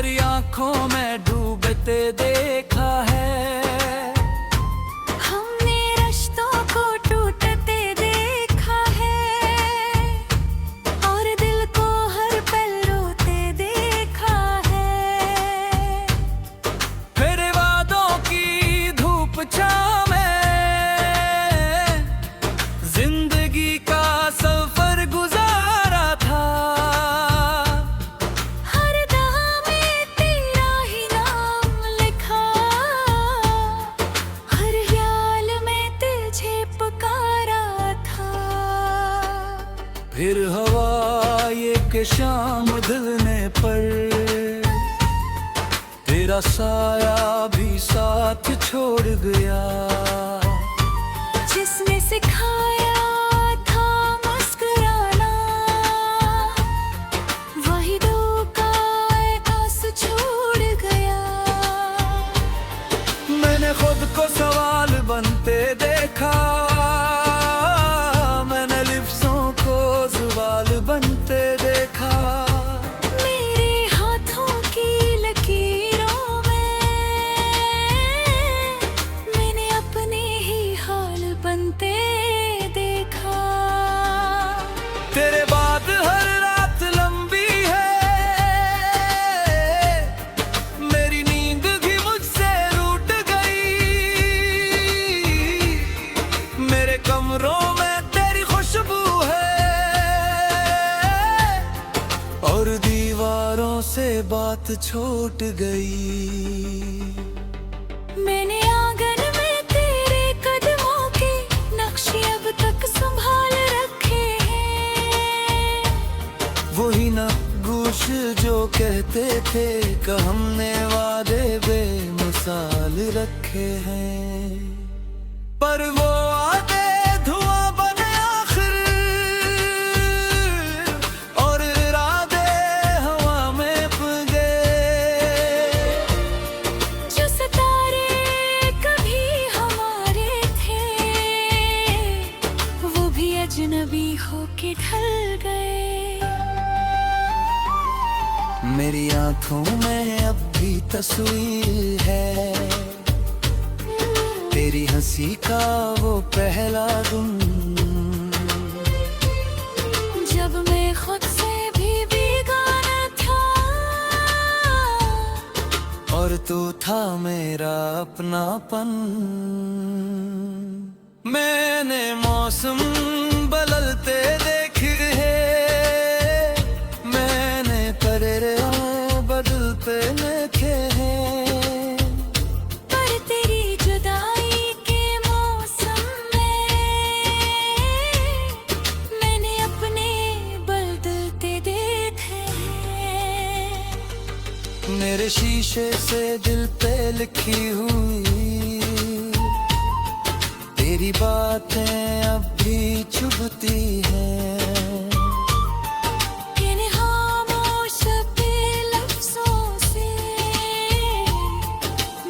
तेरी आंखों में डूबते देखा है। हमने रिश्तों को टूटते देखा है और दिल को हर पल रोते देखा है। तेरे वादों की धूप छाँव में जिंदगी का सफर गुजारा था। हर राह में तेरा ही नाम लिखा, हर ख्याल में तुझे पुकारा था। फिर हवा ये के शाम ढलने पर तेरा साया भी साथ छोड़ गया। जिसने सिखाया था मुस्कुराना, वही धोखा आंसू छोड़ गया। मैंने खुद को सवाल बनते देखा, मैंने लिफ्ज़ों को सवाल बनते देखा। मेरे हाथों की लकीरों में मैंने अपने ही हाल बनते देखा। तेरे बाद हर रात लंबी है, मेरी नींद भी मुझसे रूठ गई। मेरे कमरों में तेरी खुशबू है और दीवारों से बात छूट गई। मैंने आंगन में तेरे कदमों के नक्शे अब तक संभाल रखे हैं। वही ना गूश जो कहते थे कि हमने वादे बेमिसाल रखे हैं। पर वो वादे धुआं बने आखिर और इरादे हवा में उड़ गए। जो सितारे कभी हमारे थे, वो भी अजनबी होके ढल गए। मेरी आंखों में अब भी तस्वीर है तेरी हंसी का वो पहला दिन, जब मैं खुद से भी बेगाना था और तू था मेरा अपनापन। मैंने मौसम बदलते देखे हैं, मैंने तेरे बदलते देखे हैं। पर तेरी जुदाई के मौसम में मैंने अपने बदलते देखे हैं। मेरे शीशे से दिल पे लिखी हुई तेरी बातें अब भी चुभती हैं। इन खामोश पे लफ्ज़ों से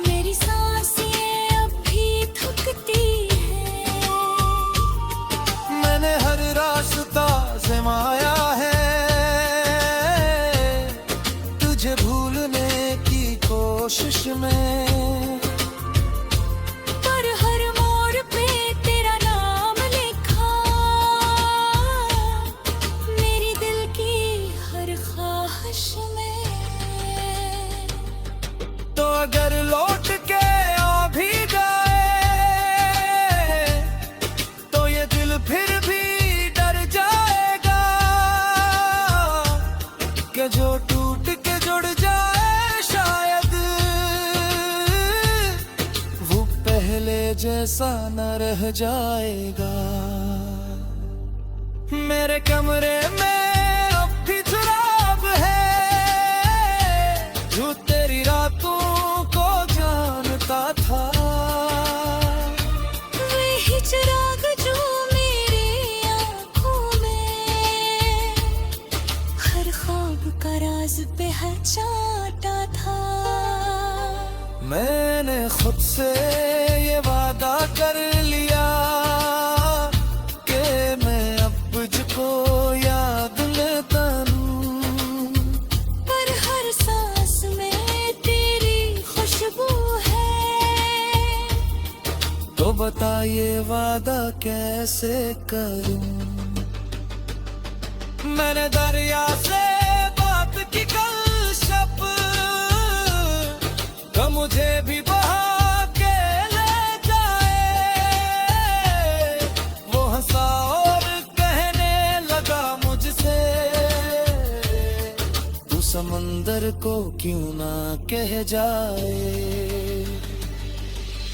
मेरी सांसें अब भी थकती हैं। मैंने हर रास्ता आज़माया है तुझे भूलने की कोशिश में। पर हर मोड़ पे तेरा नाम लिखा, मेरी दिल की हर ख्वाहिश में। तो अगर लौट के आ भी गए तो ये दिल फिर भी डर जाएगा कि जो टूट के जुड़ जाए शायद वो पहले जैसा न रह जाएगा। मेरे कमरे में अब भी चुराग है जो तेरी रातों को जानता था। वही चिराग जो मेरी आँखों में हर ख्वाब का राज पहचानता था। मैंने खुद से ये वादा कर लिया कि मैं अब तुझको याद लेता हूँ। पर हर सांस में बता ये वादा कैसे करूं। मैंने दरिया से बात की कल शब, तो मुझे भी बहा के ले जाए। वो हंसा और कहने लगा मुझसे, तू समंदर को क्यों ना कह जाए।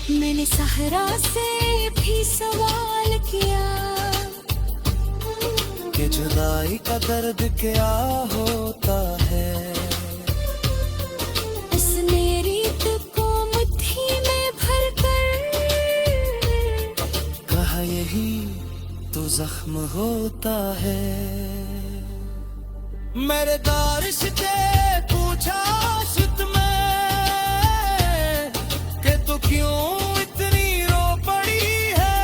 मैंने सहरा से भी सवाल किया कि जुदाई का दर्द क्या होता है। उसने रीत को मुट्ठी में भरकर कहा यही तो जख्म होता है। मेरे दारिश से पूछा शित में कि तू क्यों इतनी रो पड़ी है।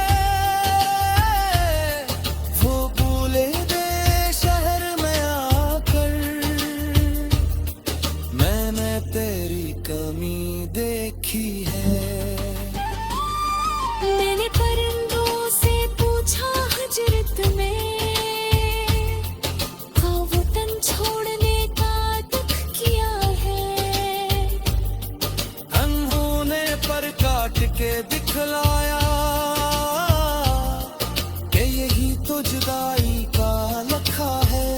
वो भूले दे शहर में आकर मैंने तेरी कमी देखी है। मैंने परिंदों से पूछा हजरत में, हाँ वो तन छोड़ने का दुख किया है। अनहोने पर काट के दिखलाया कि यही तो जुदाई का लखा है।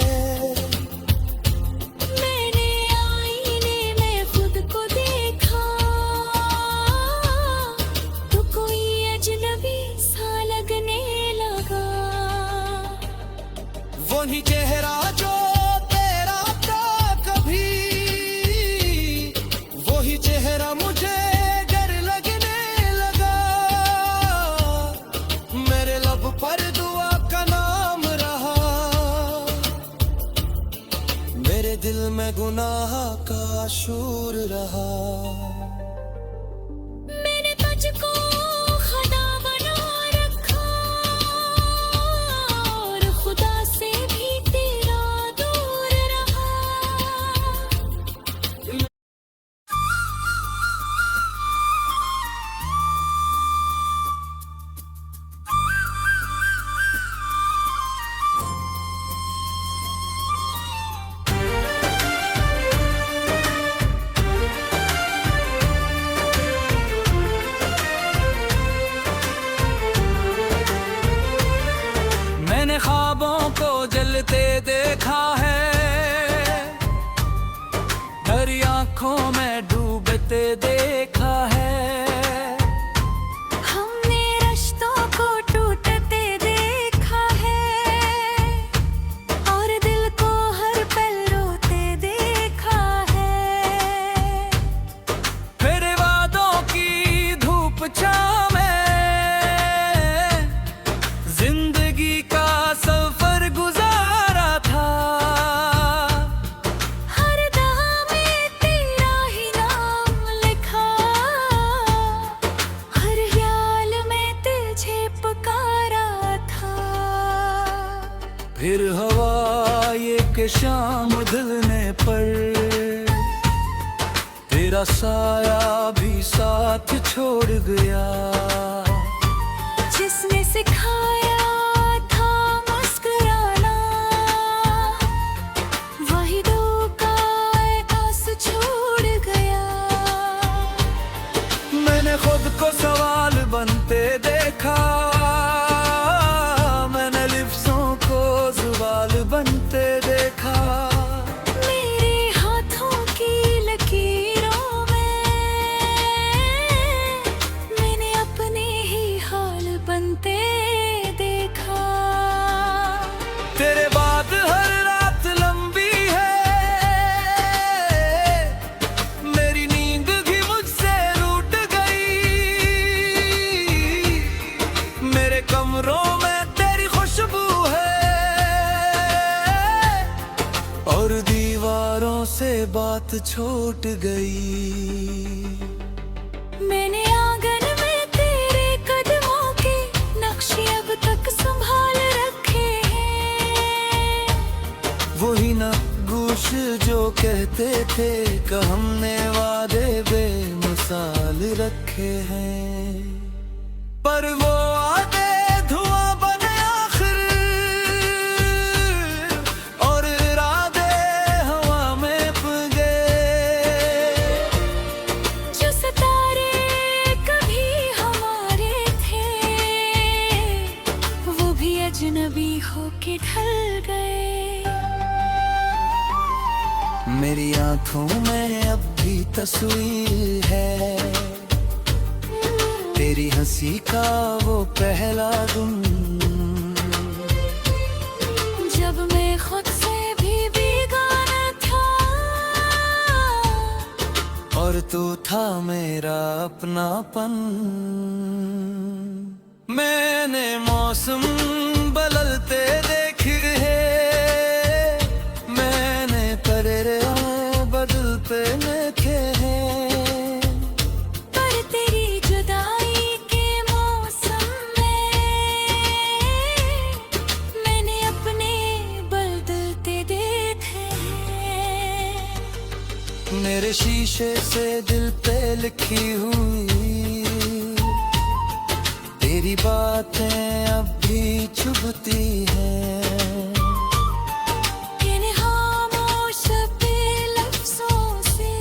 मैंने आईने में खुद को देखा, तो कोई अजनबी सा लगने लगा। वही चेहरा जो तेरा था कभी, वही चेहरा मुझे डर लगने लगा। मेरे लब पर दुआ का नाम रहा, मेरे दिल में गुनाह का शूर रहा। मैंने तुझको खुदा बना रखा और खुदा से भी तेरा दूर रहा। मैंने ख्वाबों को जलते देखा है, हरी आंखों में डूबते देखा है। हमने रिश्तों को टूटते देखा है और दिल को हर पल रोते देखा है। फिर वादों की धूप छाँव में जिंदगी का सफर गुजारा था। हर दहा में तेरा ही नाम लिखा, हर ख्याल में तुझे पुकारा था। फिर हवा ये के शाम ढलने पर तेरा साया भी साथ छोड़ गया। जिसने सिखाया था मुस्कुराना, वही धोखा एहसास छोड़ गया। मैंने खुद को सवाल बनते देखा, मैंने लिफ्ज़ों को सवाल बनते देखा। मेरे हाथों की लकीरों में मैंने अपने ही हाल बनते देखा। तेरे बाद हर रात लंबी है, मेरी नींद भी मुझसे रूठ गई। मेरे कमरों में तेरी खुशबू है और दीवारों से बात छूट गई। मैंने आंगन में तेरे कदमों के नक्शे अब तक संभाल रखे हैं। वही ना गूश जो कहते थे कि हमने वादे बेमिसाल रखे हैं, पर वो तस्वीर है, तेरी हंसी का वो पहला गुम। जब मैं खुद से भी बेगाना था और तू था मेरा अपनापन। मैंने मौसम बदलते देखे हैं, मैंने परे बदलते देखे हैं, पर तेरी जुदाई के मौसम में मैंने अपने बदलते देखे हैं। मेरे शीशे से दिल पे लिखी हुई तेरी बातें अब भी चुभती हैं। इन खामोश पे लफ्ज़ों से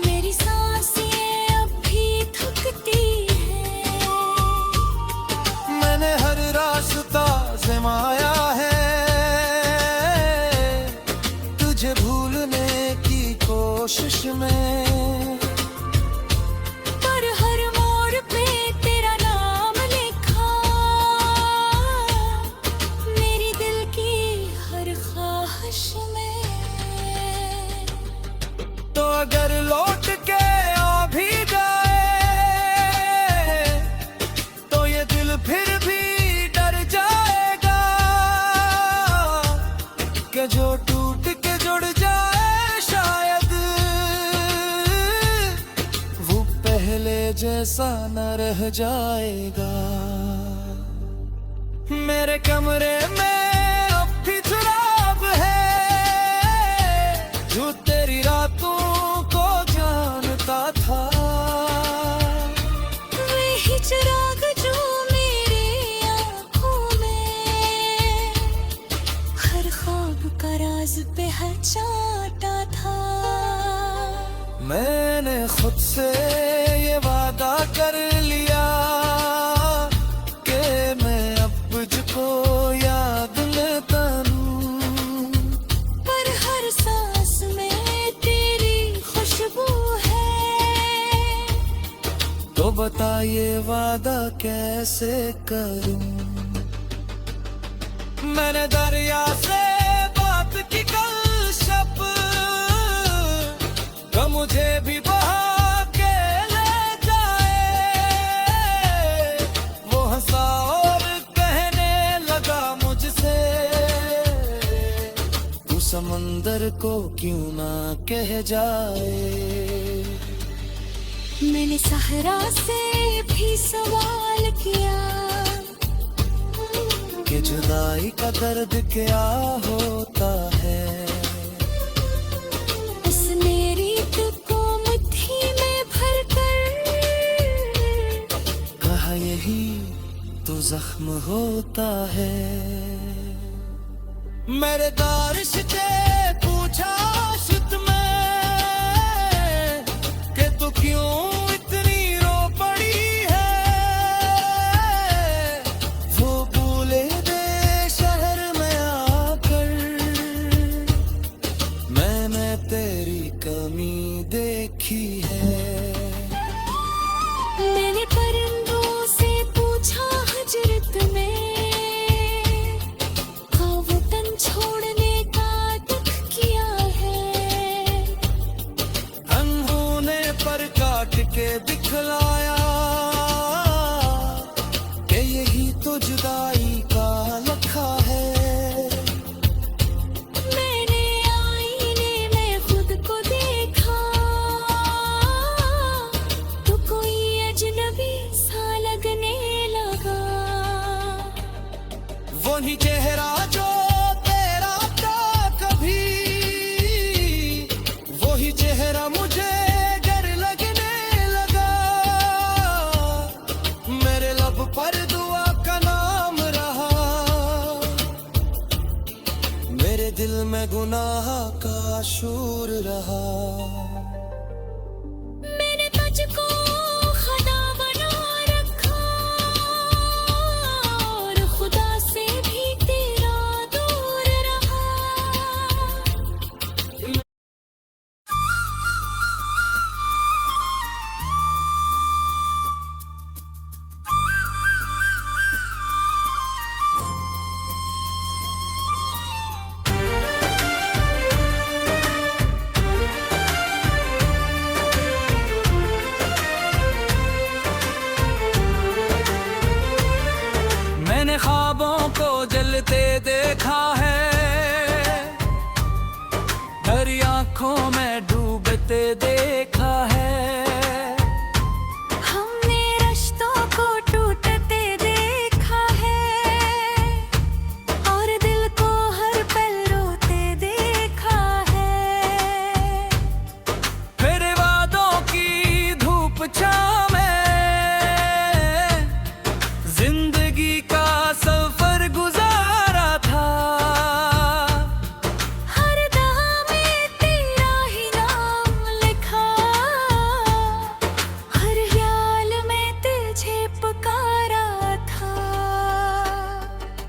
मेरी सांसें अब भी थकती हैं। मैंने हर रास्ता आज़माया है तुझे भूलने की कोशिश में, पर हर मोड़ पे तेरा नाम लिखा मेरी दिल की हर ख्वाहिश में। तो अगर लौट के आ भी जाए तो ये दिल फिर भी डर जाएगा कि जो टूट के जुड़ जाए शायद वो पहले जैसा न रह जाएगा। मेरे कमरे में अब भी चुराग है जो तेरी रातों को जानता था। वही चिराग जो मेरी आँखों में हर ख्वाब का राज पहचानता था। मैंने खुद से ये वादा कर लिया कि मैं अब तुझको याद लेता हूँ, पर हर सांस में तेरी खुशबू है। तो बता ये वादा कैसे करूं। मैंने दरिया से बात की कल शब तो मुझे भी बहा के ले जाए। वो हंसा और कहने लगा मुझसे तू समंदर को क्यों ना कह जाए। मैंने सहरा से भी सवाल किया कि जुदाई का दर्द क्या होता है। उसने रीत को मुट्ठी में भरकर कहा यही तो जख्म होता है। मेरे दारिश से पूछा शित में कि तू क्यों इतनी रो पड़ी है। वो भूले दे शहर में आकर मैंने तेरी कमी देखी है। मैंने परिंदों से पूछा हजरत में हाँ वो तन छोड़ने का दुख किया है। अनहोने पर काट के दिखलाया कि यही तो जुदाई का लखा है। मैंने आईने में खुद को देखा तो कोई अजनबी सा लगने लगा। वही चेहरा जो तेरा था कभी, वही चेहरा मुझे डर लगने लगा। मेरे लब पर दुआ का नाम रहा, मेरे दिल में गुनाह का शूर रहा। मैंने तुझको खुदा बना रखा और खुदा से भी तेरा दूर रहा।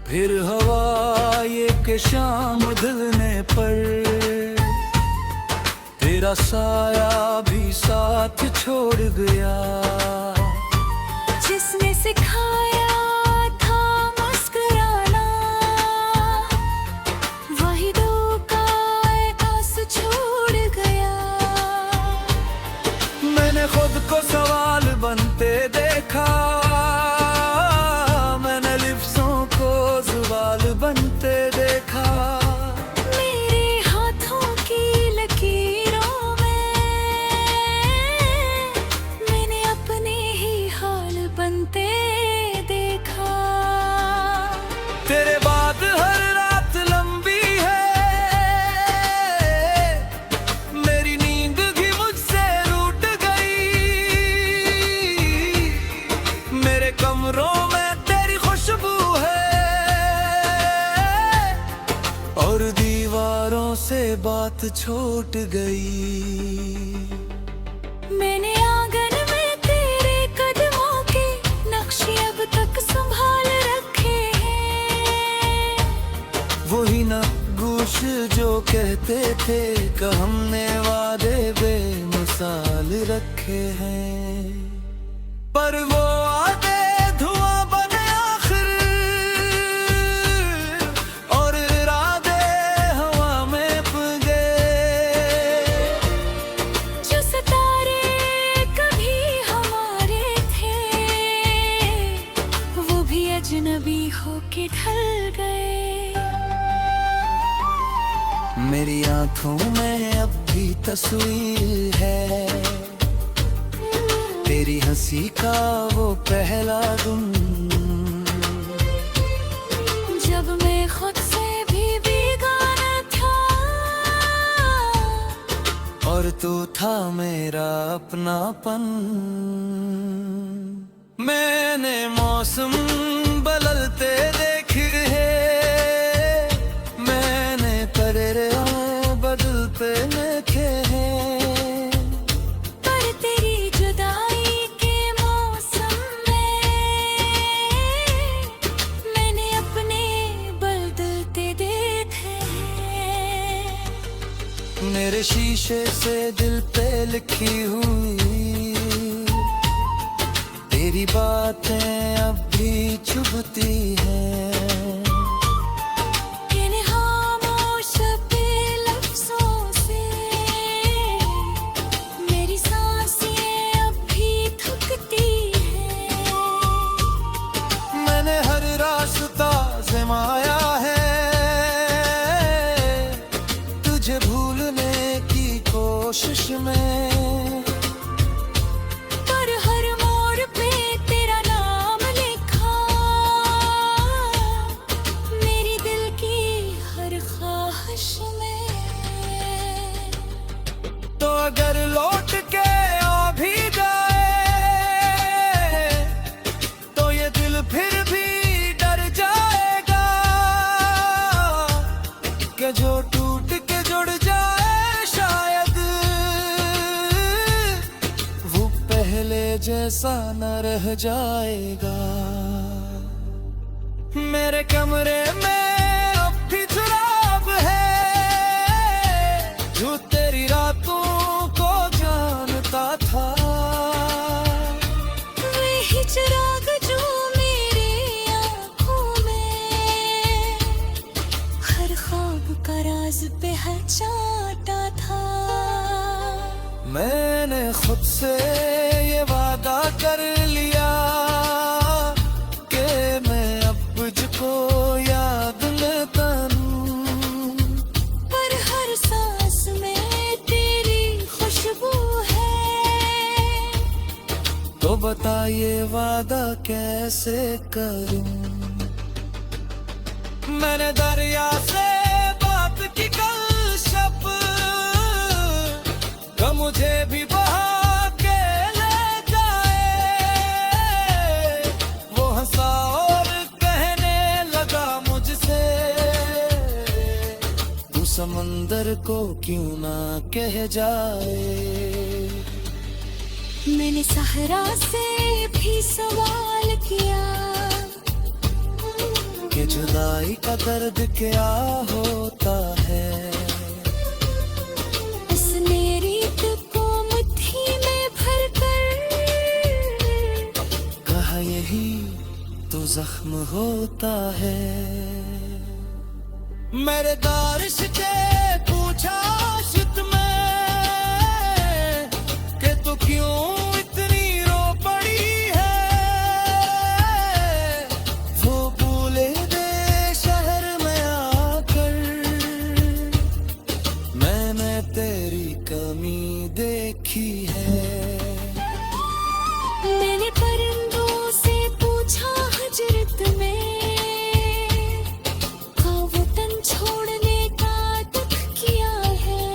फिर हवा ये के शाम ढलने पर तेरा साया भी साथ छोड़ गया। जिसने सिखाया था मुस्कुराना, वही धोखा एहसास छोड़ गया। मैंने खुद को सवाल बनते देखा, मैंने लिफ्ज़ों को सवाल बनते देखा। मेरे हाथों की लकीरों में मैंने अपने ही हाल बनते देखा। तेरे बाद हर रात लंबी है, मेरी नींद भी मुझसे रूठ गई। मेरे कमरों में तेरी खुशबू है और दीवारों से बात छूट गई। मैंने आंगन में तेरे कदमों के नक्शे अब तक संभाल रखे हैं। वही ना गूश जो कहते थे कि हमने वादे बेमिसाल रखे हैं, पर वो वादे धुआं बने आखिर और इरादे हवा में उड़ गए। जो सितारे कभी हमारे थे, वो भी अजनबी होके ढल गए। मेरी आंखों में अब भी तस्वीर है तेरी हंसी का वो पहला दिन, जब मैं खुद से भी बेगाना था और तू था मेरा अपनापन। मैंने मौसम बदलते देखे हैं, मैंने दरियाएं बदलते देखे हैं। पर तेरी जुदाई के मौसम में मैंने अपने बदलते देखे हैं। मेरे शीशे से दिल पे लिखी हुई तेरी बातें अब भी चुभती हैं। इन खामोश पे लफ्ज़ों से मेरी सांसें अब भी थकती हैं। मैंने हर रास्ता आज़माया है तुझे भूलने की कोशिश में, पर हर मोड़ पे तेरा नाम लिखा मेरी दिल की हर ख्वाहिश में। तो अगर लौट के आ भी जाए तो ये दिल फिर भी डर जाएगा कि जो टूट के जुड़ जाए शायद वो पहले जैसा न रह जाएगा। मेरे कमरे में अब भी चुराग है जो तेरी रातों को जानता था। वही चिराग जो मेरी आँखों में हर ख्वाब का राज पहचानता था। मैंने खुद से ये वादा कर लिया कि मैं अब तुझको याद लेता हूँ, पर हर सांस में तेरी खुशबू है। तो बता ये वादा कैसे करूं। मैंने दरिया से बात की कल शब तो मुझे भी बहा के ले जाए। वो हंसा और कहने लगा मुझसे तू समंदर को क्यों ना कह जाए। मैंने सहरा से भी सवाल किया कि जुदाई का दर्द क्या होता है। उसने रीत को मुट्ठी में भर कर कहा यही तो जख्म होता है। मेरे दारिश के पूछा आशिक में कि तू क्यों इतनी रो पड़ी है। वो भूले दे शहर में आकर मैंने तेरी कमी देखी है। मैंने परिंदों से पूछा हजरत में छोड़ने का दुख किया है।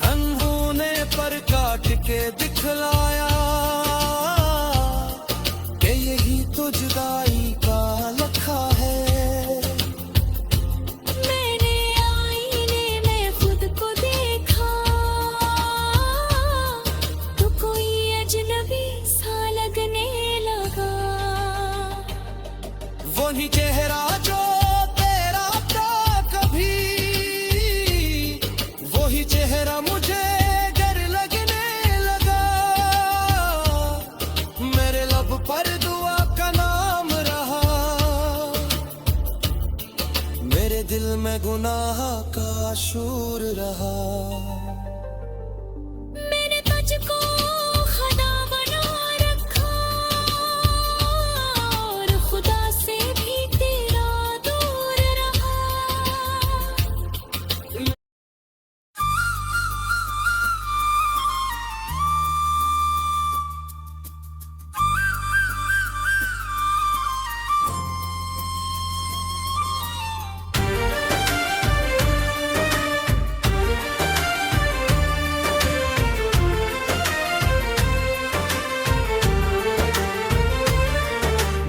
अनहोने पर काट के दिखलाया कि यही तो जुदाई का लखा है। मैंने आईने में खुद को देखा तो कोई अजनबी सा लगने लगा। वही चेहरा जो चेहरा मुझे डर लगने लगा। मेरे लब पर दुआ का नाम रहा। मेरे दिल में गुनाह का शूर रहा। मैंने तुझको खुदा बना रखा और खुदा से भी तेरा दूर रहा।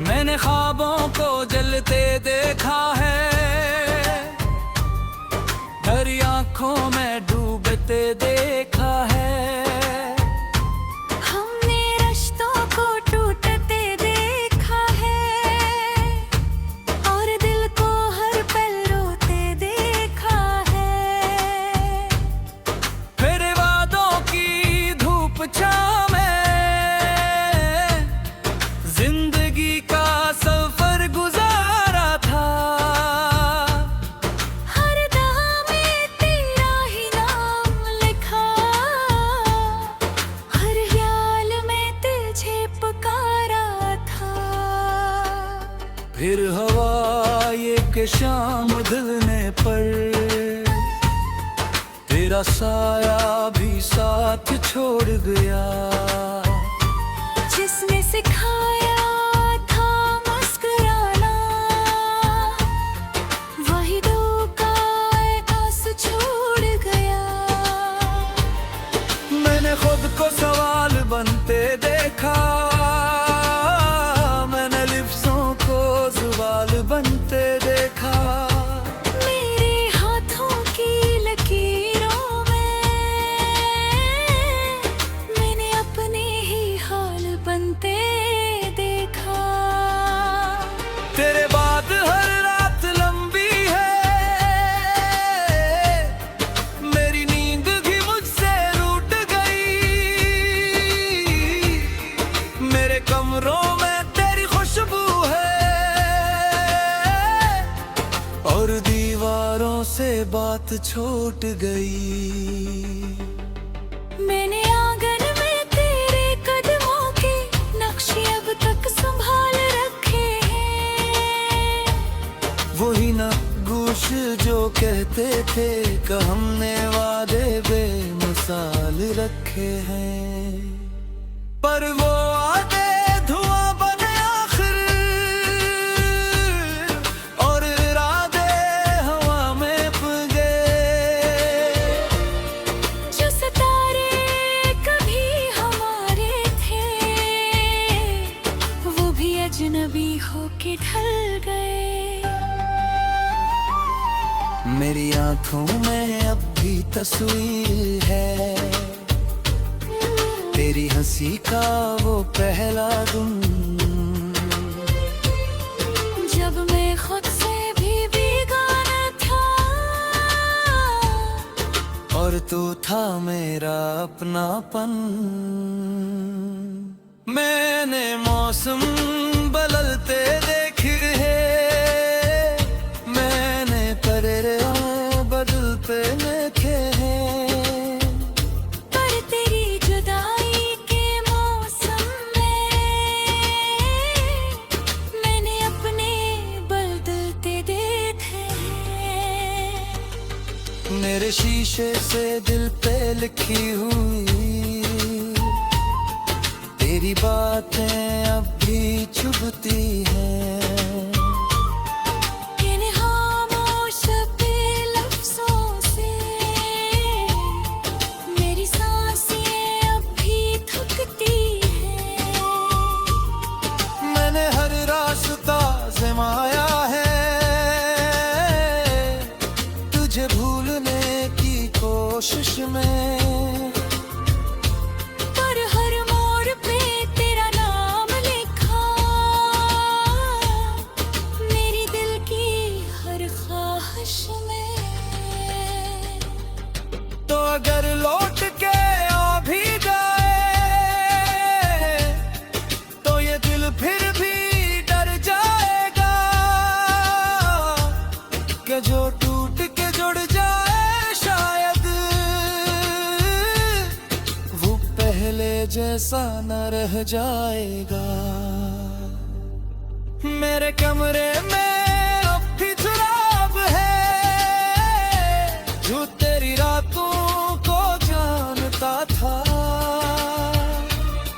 मैंने ख्वाबों को जलते देखा है, हरी आंखों में डूबते देखा है। हमने रिश्तों को टूटते देखा है और दिल को हर पल रोते देखा है। मेरे वादों की धूप छाँव में जिंदगी का सफर गुजारा था। हर दहा में तेरा ही नाम लिखा, हर ख्याल में तुझे पुकारा था। फिर हवा ये के शाम ढलने पर तेरा साया भी साथ छोड़ गया। जिसने सिखाया था मुस्कुराना वही धोखा एहसास छोड़ गया। मैंने खुद को सवाल बनते देखा, मैंने लिफ्ज़ों को सवाल बनते देखा। मेरे हाथों की लकीरों में मैंने अपने ही हाल बनते देखा। तेरे बाद हर रात लंबी है, मेरी नींद भी मुझसे रूठ गई। मेरे कमरों में तेरी खुशबू है और दीवारों से बात छूट गई। मैंने आंगन में तेरे कदमों के नक्शे अब तक संभाल रखे हैं। वही ना गूश जो कहते थे कि हमने वादे बेमिसाल रखे हैं। पर वो वादे धुआं बने आखिर और इरादे हवा में उड़ गए। जो सितारे कभी हमारे थे वो भी अजनबी होके ढल गए। मेरी आंखों में अब भी तस्वीर है तेरी हंसी का वो पहला दिन। और तू था मेरा अपनापन। मैंने मौसम बदलते देखे हैं, मैंने परेरों बदलते देखे हैं, पर तेरी जुदाई के मौसम में मैंने अपने बदलते देखे हैं। मेरे शीशे से दिल पे लिखी हुई तेरी बातें अब भी चुभती हैं। इन खामोश पे लफ्ज़ों से मेरी सांसें अब भी थकती हैं। मैंने हर रास्ता आज़माया है तुझे भूलने की कोशिश में, पर हर मोड़ पे तेरा नाम लिखा मेरी दिल की हर ख्वाहिश में। तो अगर लौट के आ भी जाए तो ये दिल फिर भी डर जाएगा कि जो टूट के जुड़ जाए शायद वो पहले जैसा न रह जाएगा। मेरे कमरे में अब भी चुराव है जो तेरी रातों को जानता था।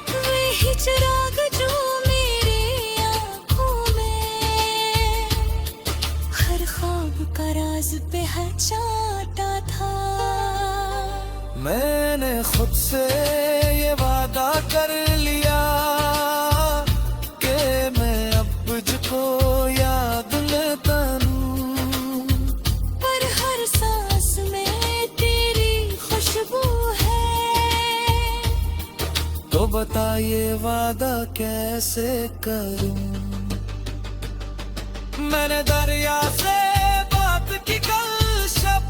वही चिराग जो मेरी आँखों में हर ख्वाब का राज पहचानता था। मैंने खुद से ये वादा कर लिया कि मैं अब तुझको याद न करूं, पर हर सांस में तेरी खुशबू है। तो बता ये वादा कैसे करूं। मैंने दरिया से बात की कल शब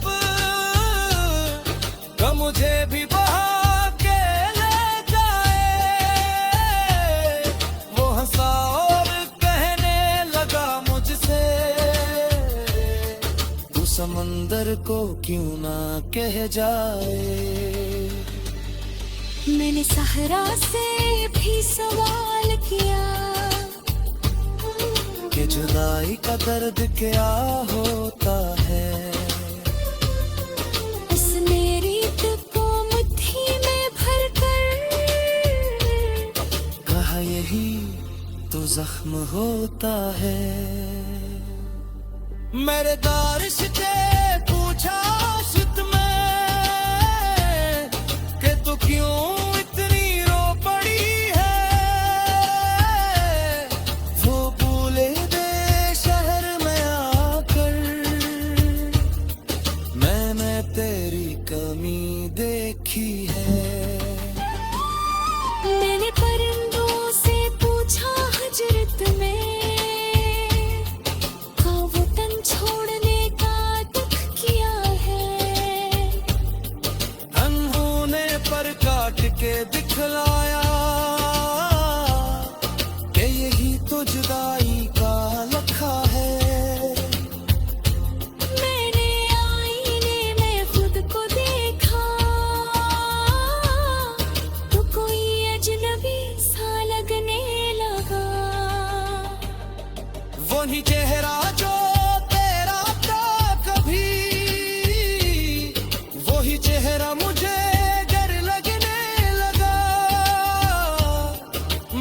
तो मुझे भी बहा के ले जाए। वो हंसा और कहने लगा मुझसे तू समंदर को क्यों ना कह जाए। मैंने सहरा से भी सवाल किया कि जुदाई का दर्द क्या होता है। उसने रीत को मुट्ठी में भरकर कहा यही तो जख्म होता है। मेरे दारिश से पूछा शित में कि तू क्यों इतनी रो पड़ी है। वो भूले दे शहर में आकर मैंने तेरी कमी देखी है। मैंने परिंदों से पूछा हजरत में का वो तन छोड़ने का दुख किया है। अनहोने पर काट के दिखलाया कि यही तो जुदाई का लखा है। मैंने आईने में खुद को देखा तो कोई अजनबी सा लगने लगा। वही चेहरा जो तेरा था कभी, वही चेहरा मुझे डर लगने लगा।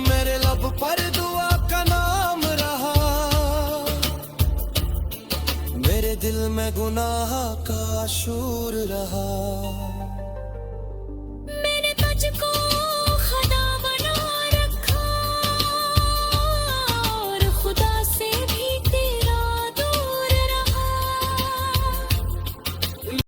मेरे लब पर दुआ का नाम रहा, मेरे दिल में गुनाह का शूर रहा।